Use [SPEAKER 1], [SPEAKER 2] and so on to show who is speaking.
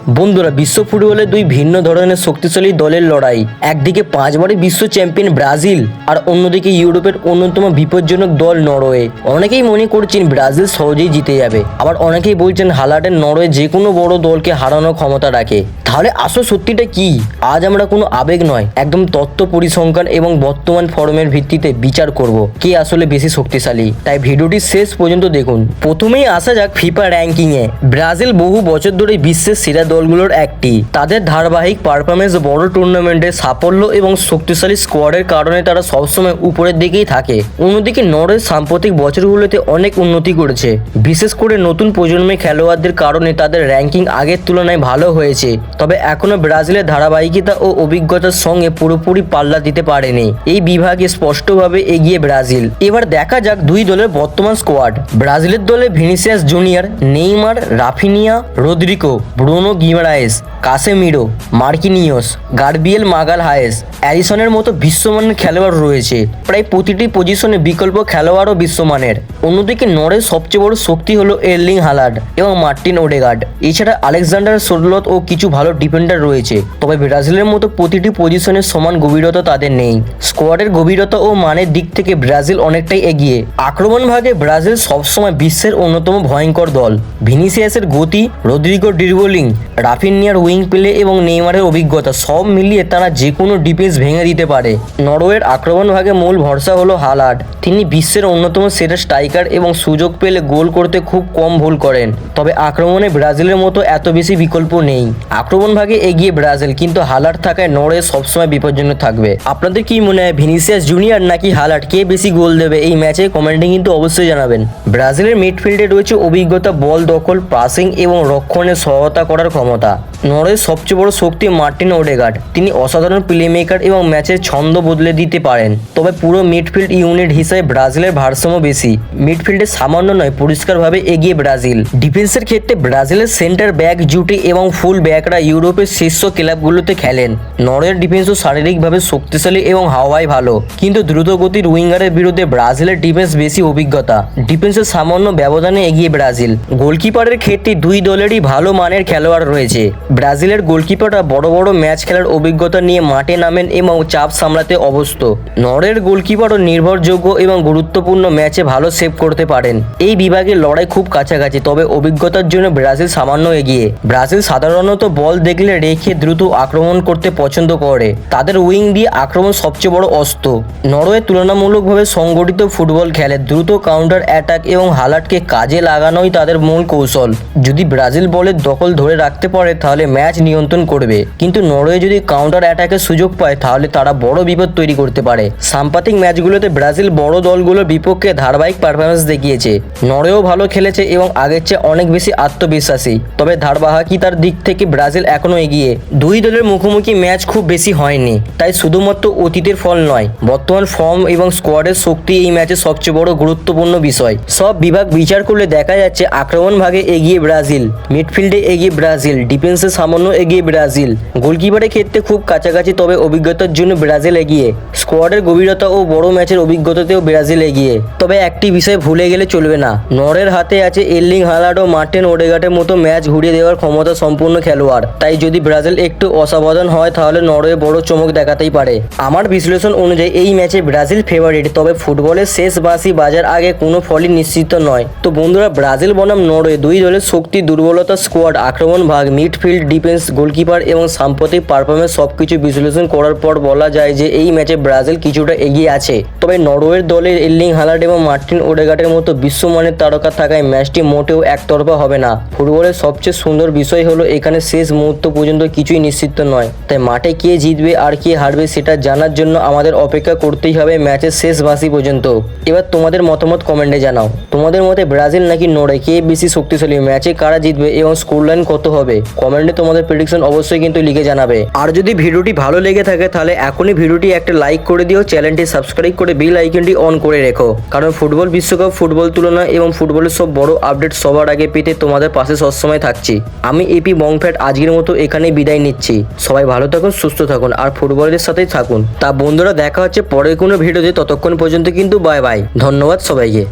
[SPEAKER 1] বন্ধুরা, বিশ্ব ফুটবলে দুই ভিন্ন ধরনের শক্তিশালী দলের লড়াই। একদিকে 5 বারের বিশ্ব চ্যাম্পিয়ন ব্রাজিল, আর অন্যদিকে ইউরোপের অন্যতম বিপজ্জনক দল নরওয়ে। অনেকেই মনে করছেন ব্রাজিল সহজেই জিতে যাবে, আবার অনেকেই বলছেন হালান্ডের নরওয়ে যে কোনো বড় দলকে হারানোর ক্ষমতা রাখে। তাহলে আসল সত্যিটা কি? আজ আমরা কোনো আবেগ নয়, একদম তত্ত্ব, পরিসংখ্যান এবং বর্তমান ফর্মের ভিত্তিতে বিচার করব কে আসলে বেশি শক্তিশালী। তাই ভিডিওটি শেষ পর্যন্ত দেখুন। প্রথমেই আসা যাক ফিফা র্যাঙ্কিংয়ে। ব্রাজিল বহু বছর ধরে বিশ্বের সেরা দলগুলোর একটি। তাদের ধারাবাহিক পারফরমেন্স, বড় টুর্নামেন্টের সাফল্য এবং শক্তিশালী স্কোয়াডের কারণে তারা সবসময় উপরের দিকেই থাকে। অন্যদিকে নরওয়ে সাম্প্রতিক বছরগুলোতে অনেক উন্নতি করেছে, বিশেষ করে নতুন প্রজন্মের খেলোয়াড়দের কারণে তাদের র্যাঙ্কিং আগের তুলনায় ভালো হয়েছে। তবে এখনও ব্রাজিলের ধারাবাহিকতা ও অভিজ্ঞতার সঙ্গে পুরোপুরি পাল্লা দিতে পারেনি। এই বিভাগে স্পষ্টভাবে এগিয়ে ব্রাজিল। এবার দেখা যাক দুই দলের বর্তমান স্কোয়াড। ব্রাজিলের দলে Vinicius Junior, Neymar, Raphinha, Rodrygo, Bruno Guimaraes, Casemiro, Marquinhos, Gabriel Magalhaes, অ্যালিসনের মতো বিশ্বমানের খেলোয়াড় রয়েছে। প্রায় প্রতিটি পজিশনে বিকল্প খেলোয়াড়ও বিশ্বমানের। অন্যদিকে নরওয়ের সবচেয়ে বড় শক্তি হলো এর্লিং হালান্ড এবং মার্টিন ওডেগার্ড। এছাড়া আলেকজান্ডার সোরলথ ও কিছু ভালো ডিফেন্ডার রয়েছে। তবে ব্রাজিলের মতো প্রতিটি পজিশনের সমান গভীরতা তাদের নেই। স্কোয়াডের গভীরতা ও মানের দিক থেকে ব্রাজিল অনেকটাই এগিয়ে। আক্রমণ ভাগে ব্রাজিল সবসময় বিশ্বের অন্যতম ভয়ঙ্কর দল। ভিনিসিয়াসের গতি, রদ্রিগোর ড্রিবলিং, রাফিনিয়ার উইং প্লে এবং নেইমারের অভিজ্ঞতা সব মিলিয়ে তারা যে কোনো ডিফেন্স ভেঙে দিতে পারে। নরওয়ের আক্রমণ ভাগে মূল ভরসা হলো হালান্ড। তিনি বিশ্বের অন্যতম সেরা স্ট্রাইকার এবং সুযোগ পেলে গোল করতে খুব কম ভুল করেন। তবে আক্রমণে ব্রাজিলের মতো এত বেশি বিকল্প নেই। আক্রমণ ভাগে এগিয়ে ব্রাজিল, কিন্তু হালান্ড থাকায় নরওয়ে সবসময় বিপজ্জনক থাকবে। আপনাদের কি মনে হয়, ভিনিসিয়াস জুনিয়র নাকি হালান্ড, কে বেশি গোল দেবে এই ম্যাচে? কমেন্টে কিন্তু অবশ্যই জানাবেন। ব্রাজিলের মিডফিল্ডে রয়েছে অভিজ্ঞতা, বল দখল, পাসিং এবং রক্ষণে সহায়তা করার ক্ষমতা। নরওয়ের সবচেয়ে বড় শক্তি মার্টিন ওডেগার্ড। তিনি অসাধারণ প্লেমেকার এবং ম্যাচের ছন্দ বদলে দিতে পারেন। তবে পুরো মিডফিল্ড ইউনিট হিসেবে ব্রাজিলের ভারসাম্য বেশি। মিডফিল্ডে সামান্য নয়, পরিষ্কারভাবে এগিয়ে ব্রাজিল। ডিফেন্সের ক্ষেত্রে ব্রাজিলের সেন্টার ব্যাক জুটি এবং ফুল ব্যাকরা ইউরোপের শীর্ষ ক্লাবগুলোতে খেলেন। নরওয়ের ডিফেন্সও শারীরিকভাবে শক্তিশালী এবং হাওয়ায় ভালো, কিন্তু দ্রুতগতির উইঙ্গারের বিরুদ্ধে ব্রাজিলের ডিফেন্স বেশি অভিজ্ঞতা। ডিফেন্সের সামান্য ব্যবধানে এগিয়ে ব্রাজিল। গোলকিপারের ক্ষেত্রে দুই দলেরই ভালো মানের খেলোয়াড় রয়েছে। ব্রাজিলের গোলকিপাররা বড় বড় ম্যাচ খেলার অভিজ্ঞতা নিয়ে মাঠে নামেন এবং চাপ সামলাতে অভ্যস্ত। নরওয়ের গোলকিপারও নির্ভরযোগ্য এবং গুরুত্বপূর্ণ ম্যাচে ভালো সেভ করতে পারেন। এই বিভাগে লড়াই খুব কাছাকাছি, তবে অভিজ্ঞতার জন্য ব্রাজিল সামান্য এগিয়ে। ব্রাজিল সাধারণত বল দেখলে রেখে দ্রুত আক্রমণ করতে পছন্দ করে। তাদের উইং দিয়ে আক্রমণ সবচেয়ে বড় অস্ত্র। নরওয়ে তুলনামূলকভাবে সংগঠিত ফুটবল খেলে, দ্রুত কাউন্টার অ্যাটাক এবং হালান্ডকে কাজে লাগানোই তাদের মূল কৌশল। যদি ব্রাজিল বলের দখল ধরে রাখতে পারে তাহলে ম্যাচ নিয়ন্ত্রণ করবে, কিন্তু নরওয়ে যদি কাউন্টার অ্যাটাকের সুযোগ পায় তাহলে তারা বড় বিপদ তৈরি করতে পারে। সাম্প্রতিক ম্যাচগুলোতে ব্রাজিল বড় দলগুলোর বিপক্ষে ধারাবাহিক পারফরমেন্স দেখিয়েছে। নরওয়েও ভালো খেলেছে এবং আগের চেয়ে অনেক বেশি আত্মবিশ্বাসী। তবে ধারাবাহিকতার দিক থেকে ব্রাজিল এখনও এগিয়ে। দুই দলের মুখোমুখি ম্যাচ খুব বেশি হয়নি, তাই শুধুমাত্র অতীতের ফল নয়, বর্তমান ফর্ম এবং স্কোয়াডের শক্তি এই ম্যাচের সবচেয়ে বড় গুরুত্বপূর্ণ বিষয়। সব বিভাগ বিচার করলে দেখা যাচ্ছে আক্রমণ ভাগে এগিয়ে ব্রাজিল, মিডফিল্ডে এগিয়ে ব্রাজিল, ডিফেন্সে সামান্য এগিয়ে ব্রাজিল। গোলকিপারের ক্ষেত্রে খুব কাছাকাছি, তবে অভিজ্ঞতার জন্য ব্রাজিল এগিয়ে। স্কোয়াডের গভীরতা ও বড় ম্যাচের অভিজ্ঞতাতেও ব্রাজিল এগিয়ে। তবে একটি বিষয় ভুলে গেলে চলবে না, নরওয়ের হাতে আছে এর্লিং হালান্ড ও মার্টিন ওডেগার্ডের মতো ম্যাচ ঘুরিয়ে দেওয়ার ক্ষমতা সম্পূর্ণ খেলোয়াড়। তাই যদি ব্রাজিল একটু অসাবধান হয় তাহলে নরওয়ে বড় চমক দেখাতেই পারে। আমার বিশ্লেষণ অনুযায়ী এই ম্যাচে ব্রাজিল ফেভারিট, তবে ফুটবলের শেষ বাঁশি বাজার আগে কোনো ফলই নিশ্চিত নয়। তো বন্ধুরা, ব্রাজিল বনাম নরওয়ে, দুই দলের শক্তি, দুর্বলতা, স্কোয়াড, আক্রমণ ভাগ, মিডফিল্ড, ডিফেন্স, গোলকিপার এবং সাম্প্রতিক পারফরমেন্স সবকিছু বিশ্লেষণ করার পর বলা যায় যে এই ম্যাচে ব্রাজিল কিছুটা এগিয়ে আছে। তবে নরওয়ের দলের এর্লিং হালান্ড এবং মার্টিন ওডেগার্ডের মতো বিশ্বমানের তারকা থাকায় ম্যাচটি মোটেও একতরফা হবে না। ফুটবলের সবচেয়ে সুন্দর বিষয় হলো এখানে শেষ মুহূর্ত পর্যন্ত কিছুই নিশ্চিত নয়। তাই মাঠে কে জিতবে আর কে হারবে সেটা জানার জন্য আমাদের অপেক্ষা করতেই হবে ম্যাচের শেষ বাঁশি পর্যন্ত। এবার তোমাদের মতামত কমেন্টে জানাও। তোমাদের মতে ব্রাজিল নাকি নরওয়ে, কে বেশি শক্তিশালী, ম্যাচে কারা জিতবে এবং স্কোর লাইন কত হবে? কমেন্টে তোমাদের প্রেডিকশন অবশ্যই কিন্তু লিখে জানাবে। আর যদি ভিডিওটি ভালো লেগে থাকে তাহলে এখনই ভিডিওটি একটা লাইক করে দিও, চ্যানেলটি সাবস্ক্রাইব করে বেল আইকনটি অন করে রেখো। কারণ ফুটবল বিশ্বকাপ, ফুটবল তুলনা এবং ফুটবলের সব বড় আপডেট সবার আগে পেতে তোমাদের পাশে সবসময় থাকছি। আমি এপি বংফ্যাট আজকের মতো এখানেই বিদায় নিচ্ছি। সবাই ভালো থাকুন, সুস্থ থাকুন আর ফুটবলের সাথেই থাকুন। তা বন্ধুরা, দেখা হচ্ছে পরের কোনো ভিডিওতে। ততক্ষণ পর্যন্ত কিন্তু বাই বাই। ধন্যবাদ সবাইকে।